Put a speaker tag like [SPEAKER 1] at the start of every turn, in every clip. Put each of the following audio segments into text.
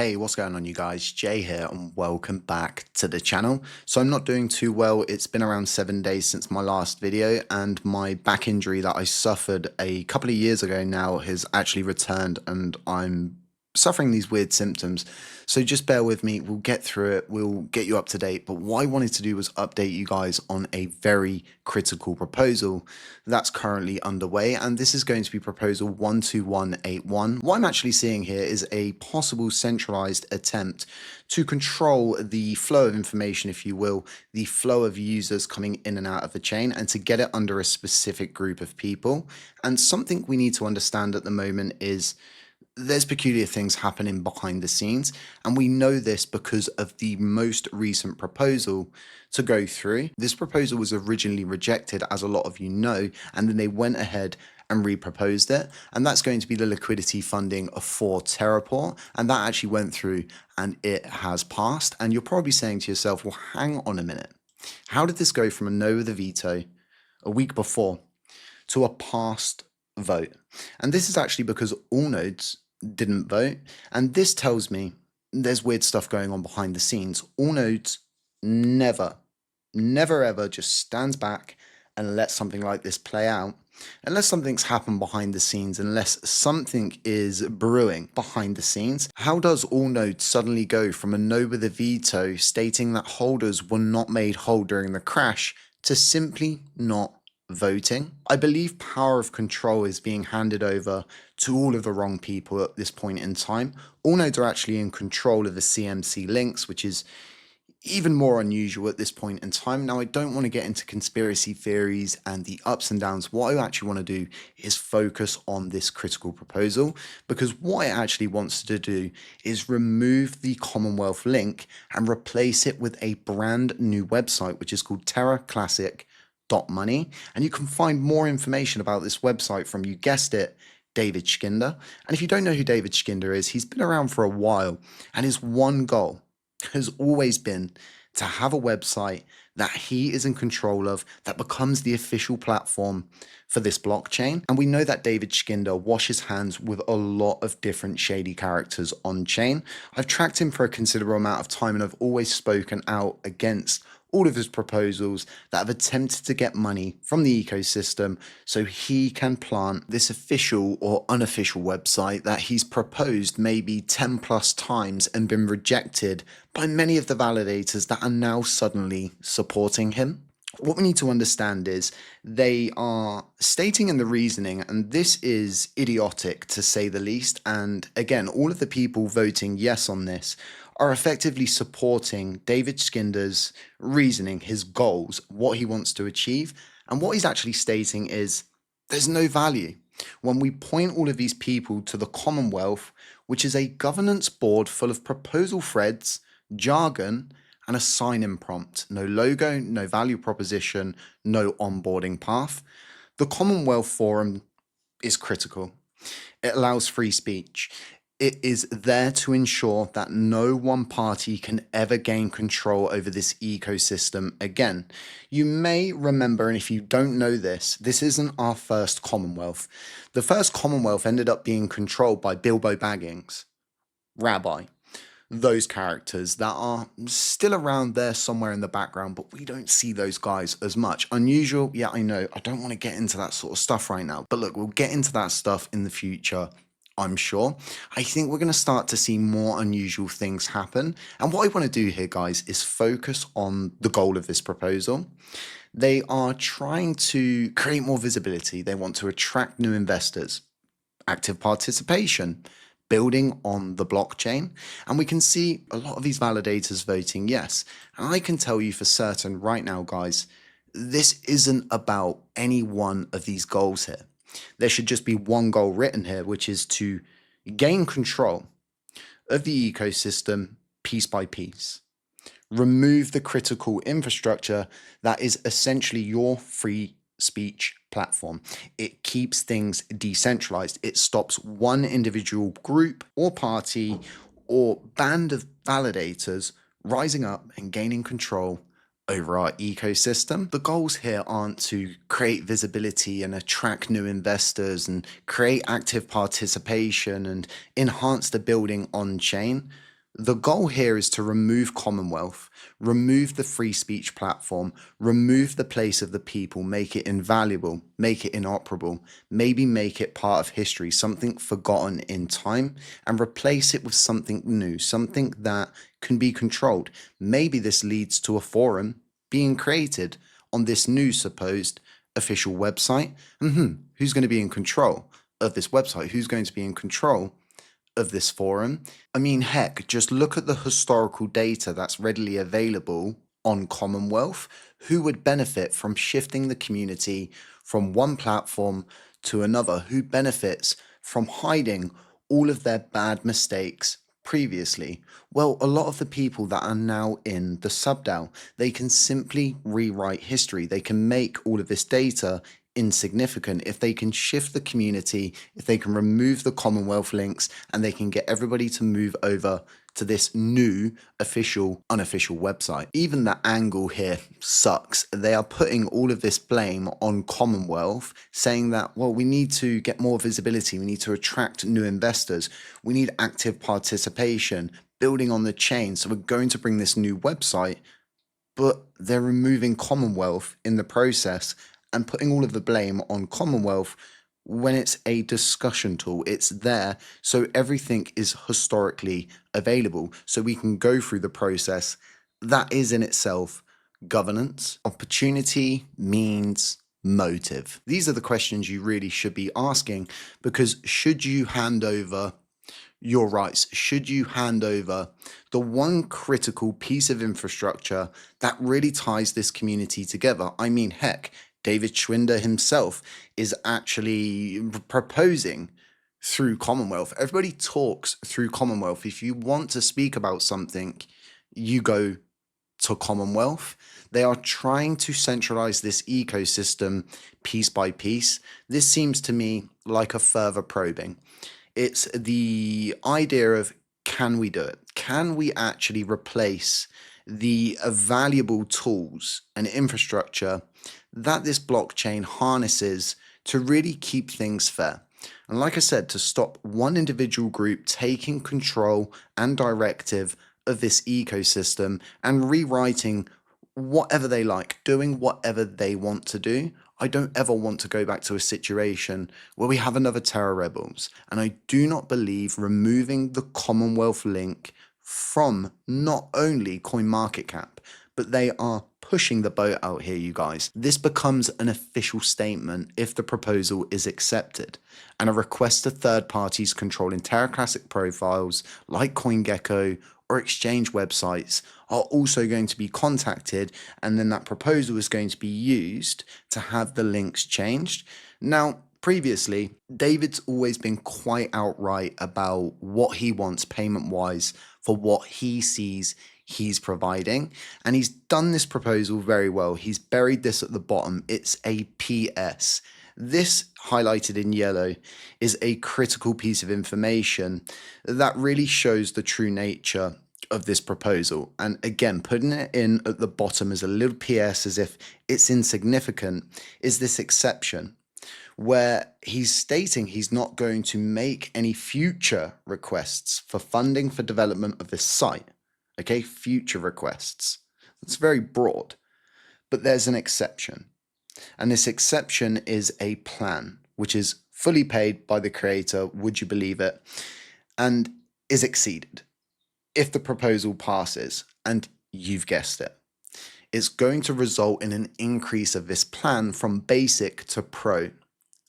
[SPEAKER 1] Hey, what's going on, you guys? Jay here, and welcome back to the channel. So I'm not doing too well. It's been around 7 days since my last video, and my back injury that I suffered a couple of years ago now has actually returned, and I'm suffering these weird symptoms. So just bear with me. We'll get through it. We'll get you up to date. But what I wanted to do was update you guys on a very critical proposal that's currently underway, and this is going to be proposal 12181. What I'm actually seeing here is a possible centralized attempt to control the flow of information, if you will, the flow of users coming in and out of the chain, and to get it under a specific group of people. And something we need to understand at the moment is there's peculiar things happening behind the scenes, and we know this because of the most recent proposal to go through. This proposal was originally rejected, as a lot of you know, and then they went ahead and reproposed it, and that's going to be the liquidity funding for Terraport, and that actually went through and it has passed. And you're probably saying to yourself, well, hang on a minute, how did this go from a no with a veto a week before to a passed vote? And this is actually because all nodes didn't vote, and this tells me there's weird stuff going on behind the scenes. All nodes never ever just stands back and lets something like this play out unless something's happened behind the scenes, unless something is brewing behind the scenes. How does all nodes suddenly go from a no with a veto stating that holders were not made whole during the crash to simply not voting? I believe power of control is being handed over to all of the wrong people at this point in time. All nodes are actually in control of the CMC links, which is even more unusual at this point in time. Now, I don't want to get into conspiracy theories and the ups and downs. What I actually want to do is focus on this critical proposal, because what it actually wants to do is remove the Commonwealth link and replace it with a brand new website, which is called Money. And you can find more information about this website from, you guessed it, David Schkinder. And if you don't know who David Schkinder is, he's been around for a while, and his one goal has always been to have a website that he is in control of, that becomes the official platform for this blockchain. And we know that David Schkinder washes hands with a lot of different shady characters on chain. I've tracked him for a considerable amount of time, and I've always spoken out against all of his proposals that have attempted to get money from the ecosystem so he can plant this official or unofficial website that he's proposed maybe 10 plus times and been rejected by many of the validators that are now suddenly supporting him. What we need to understand is they are stating in the reasoning, and this is idiotic to say the least, and again, all of the people voting yes on this are effectively supporting David Skinder's reasoning, his goals, what he wants to achieve. And what he's actually stating is there's no value when we point all of these people to the Commonwealth, which is a governance board full of proposal threads, jargon, and a sign-in prompt. No logo, no value proposition, no onboarding path. The Commonwealth Forum is critical. It allows free speech. It is there to ensure that no one party can ever gain control over this ecosystem again. You may remember, and if you don't know this, this isn't our first Commonwealth. The first Commonwealth ended up being controlled by Bilbo Baggins, Rabbi, those characters that are still around there somewhere in the background, but we don't see those guys as much. Unusual, yeah, I know. I don't want to get into that sort of stuff right now, but look, we'll get into that stuff in the future, I'm sure. I think we're going to start to see more unusual things happen. And what I want to do here, guys, is focus on the goal of this proposal. They are trying to create more visibility. They want to attract new investors, active participation, building on the blockchain. And we can see a lot of these validators voting yes. And I can tell you for certain right now, guys, this isn't about any one of these goals here. There should just be one goal written here, which is to gain control of the ecosystem piece by piece. Remove the critical infrastructure that is essentially your free speech platform. It keeps things decentralized. It stops one individual group or party or band of validators rising up and gaining control over our ecosystem. The goals here aren't to create visibility and attract new investors and create active participation and enhance the building on chain. The goal here is to remove Commonwealth, remove the free speech platform, remove the place of the people, make it invaluable, make it inoperable, maybe make it part of history, something forgotten in time, and replace it with something new, something that can be controlled. Maybe this leads to a forum being created on this new supposed official website. Who's going to be in control of this website? Who's going to be in control of this forum? I mean, heck, just look at the historical data that's readily available on Commonwealth. Who would benefit from shifting the community from one platform to another? Who benefits from hiding all of their bad mistakes previously? Well, a lot of the people that are now in the subDAO, they can simply rewrite history. They can make all of this data insignificant if they can shift the community, if they can remove the Commonwealth links, and they can get everybody to move over to this new official, unofficial website. Even the angle here sucks. They are putting all of this blame on Commonwealth, saying that, well, we need to get more visibility, we need to attract new investors, we need active participation, building on the chain. So we're going to bring this new website, but they're removing Commonwealth in the process and putting all of the blame on Commonwealth when it's a discussion tool. It's there, so everything is historically available, so we can go through the process. That is in itself governance. Opportunity means motive. These are the questions you really should be asking, because should you hand over your rights, should you hand over the one critical piece of infrastructure that really ties this community together? I mean, heck, David Schwinder himself is actually proposing through Commonwealth. Everybody talks through Commonwealth. If you want to speak about something, you go to Commonwealth. They are trying to centralize this ecosystem piece by piece. This seems to me like a further probing. It's the idea of, can we do it? Can we actually replace the valuable tools and infrastructure that this blockchain harnesses to really keep things fair? And like I said, to stop one individual group taking control and directive of this ecosystem and rewriting whatever they like, doing whatever they want to do. I don't ever want to go back to a situation where we have another Terra Rebels. And I do not believe removing the Commonwealth link from not only CoinMarketCap, but they are pushing the boat out here, you guys. This becomes an official statement if the proposal is accepted, and a request to third parties controlling Terra Classic profiles like CoinGecko or exchange websites are also going to be contacted, and then that proposal is going to be used to have the links changed. Now, previously, David's always been quite outright about what he wants payment-wise for what he sees he's providing, and he's done this proposal very well. He's buried this at the bottom. It's a PS. This, highlighted in yellow, is a critical piece of information that really shows the true nature of this proposal. And again, putting it in at the bottom as a little PS as if it's insignificant is this exception, where he's stating he's not going to make any future requests for funding for development of this site. Okay, future requests. That's very broad, but there's an exception. And this exception is a plan, which is fully paid by the creator, would you believe it, and is exceeded if the proposal passes. And you've guessed it, it's going to result in an increase of this plan from basic to pro,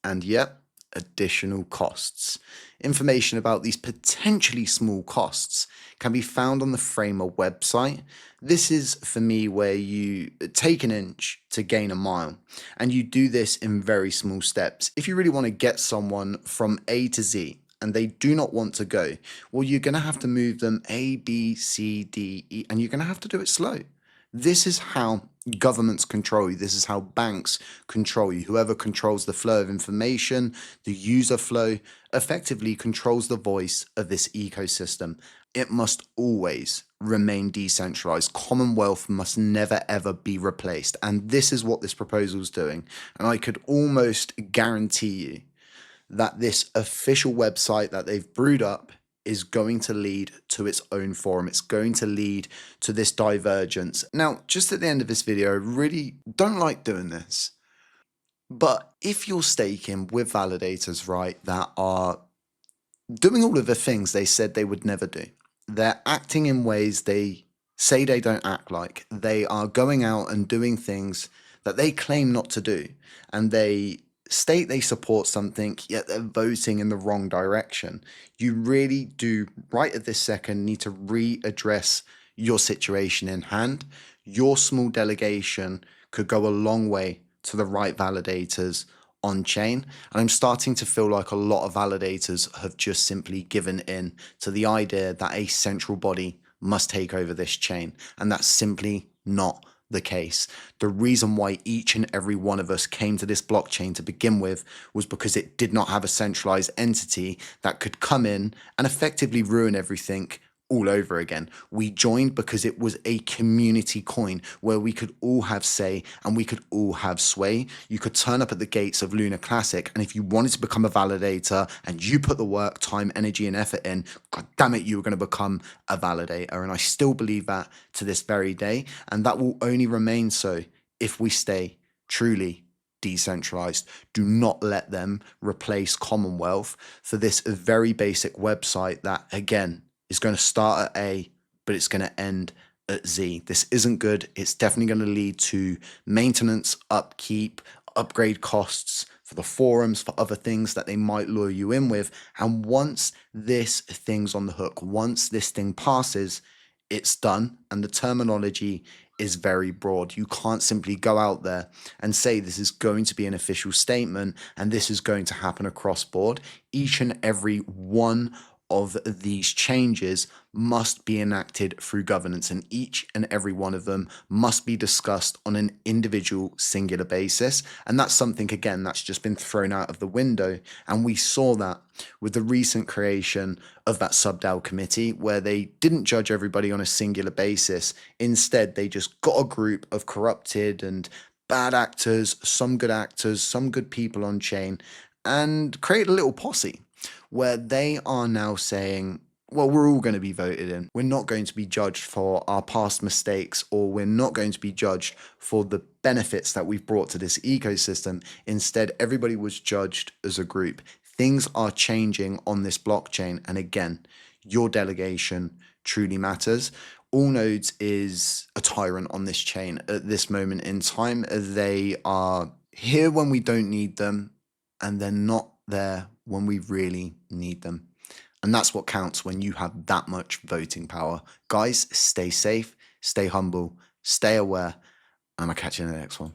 [SPEAKER 1] and yet additional costs. Information about these potentially small costs can be found on the Framer website. This is, for me, where you take an inch to gain a mile, and you do this in very small steps. If you really want to get someone from A to Z and they do not want to go, well, you're going to have to move them A, B, C, D, E, and you're going to have to do it slow. This is how governments control you. This is how banks control you. Whoever controls the flow of information, the user flow, effectively controls the voice of this ecosystem. It must always remain decentralized. Commonwealth must never ever be replaced. And this is what this proposal is doing. And I could almost guarantee you that this official website that they've brewed up is going to lead to its own forum. It's going to lead to this divergence. Now, just at the end of this video, I really don't like doing this, but if you're staking with validators, right, that are doing all of the things they said they would never do, they're acting in ways they say they don't act like, they are going out and doing things that they claim not to do, and they state they support something, yet they're voting in the wrong direction. You really do, right at this second, need to readdress your situation in hand. Your small delegation could go a long way to the right validators on chain. And I'm starting to feel like a lot of validators have just simply given in to the idea that a central body must take over this chain. And that's simply not the case. The reason why each and every one of us came to this blockchain to begin with was because it did not have a centralized entity that could come in and effectively ruin everything all over again. We joined because it was a community coin where we could all have say and we could all have sway. You could turn up at the gates of Lunar Classic, and if you wanted to become a validator and you put the work, time, energy, and effort in, god damn it, you were going to become a validator. And I still believe that to this very day, and that will only remain so if we stay truly decentralized. Do not let them replace Commonwealth for this very basic website that, again, is going to start at A, but it's going to end at Z. This isn't good. It's definitely going to lead to maintenance, upkeep, upgrade costs for the forums, for other things that they might lure you in with. And once this thing's on the hook, once this thing passes, it's done. And the terminology is very broad. You can't simply go out there and say this is going to be an official statement and this is going to happen across board. Each and every one of these changes must be enacted through governance, and each and every one of them must be discussed on an individual singular basis. And that's something, again, that's just been thrown out of the window. And we saw that with the recent creation of that sub-DAO committee, where they didn't judge everybody on a singular basis. Instead, they just got a group of corrupted and bad actors, some good people on chain, and created a little posse where they are now saying, well, we're all going to be voted in. We're not going to be judged for our past mistakes, or we're not going to be judged for the benefits that we've brought to this ecosystem. Instead, everybody was judged as a group. Things are changing on this blockchain. And again, your delegation truly matters. Allnodes is a tyrant on this chain at this moment in time. They are here when we don't need them, and they're not there when we really need them. And that's what counts when you have that much voting power. Guys, stay safe, stay humble, stay aware, and I'll catch you in the next one.